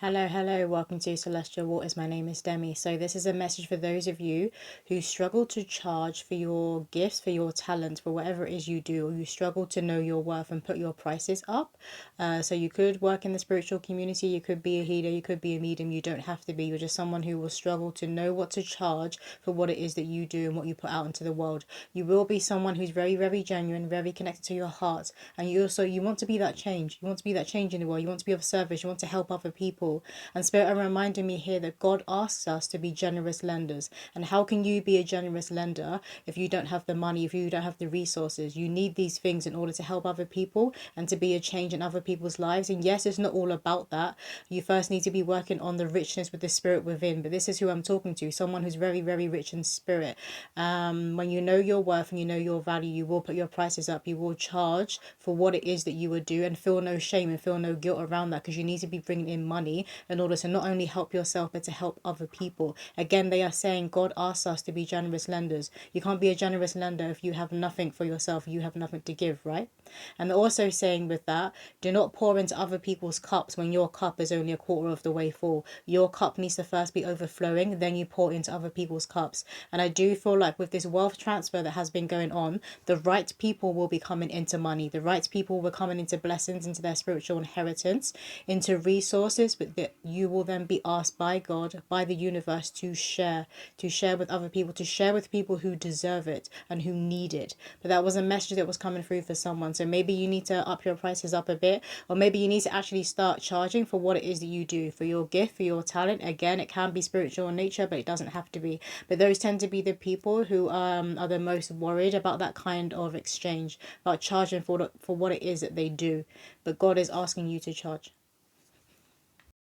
Hello, welcome to Celestial Waters. My name is Demi. So, this is a message for those of you who struggle to charge for your gifts, for your talents, for whatever it is you do, or you struggle to know your worth and put your prices up. So, you could work in the spiritual community, you could be a healer, you could be a medium, you don't have to be. You're just someone who will struggle to know what to charge for what it is that you do and what you put out into the world. You will be someone who's very genuine, very connected to your heart, and you want to be that change. You want to be that change in the world. You want to be of service. You want to help other people. And Spirit are reminding me here that God asks us to be generous lenders. And how can you be a generous lender if you don't have the money, if you don't have the resources? You need these things in order to help other people and to be a change in other people's lives. And yes, it's not all about that. You first need to be working on the richness with the Spirit within. But this is who I'm talking to, someone who's very rich in spirit. When you know your worth and you know your value, you will put your prices up. You will charge for what it is that you would do and feel no shame and feel no guilt around that, because you need to be bringing in money in order to not only help yourself but to help other people. Again, they are saying God asks us to be generous lenders. You can't be a generous lender if you have nothing for yourself, you have nothing to give, right? And they're also saying with that, do not pour into other people's cups when your cup is only a quarter of the way full. Your cup needs to first be overflowing, then you pour into other people's cups. And I do feel like with this wealth transfer that has been going on, the right people will be coming into money. The right people will be coming into blessings, into their spiritual inheritance, into resources, but that you will then be asked by God, by the universe, to share with other people, to share with people who deserve it and who need it. But that was a message that was coming through for someone. So maybe you need to up your prices up a bit, or maybe you need to actually start charging for what it is that you do, for your gift, for your talent. Again, it can be spiritual in nature, but it doesn't have to be. But those tend to be the people who are the most worried about that kind of exchange, about charging for what it is that they do. But God is asking you to charge.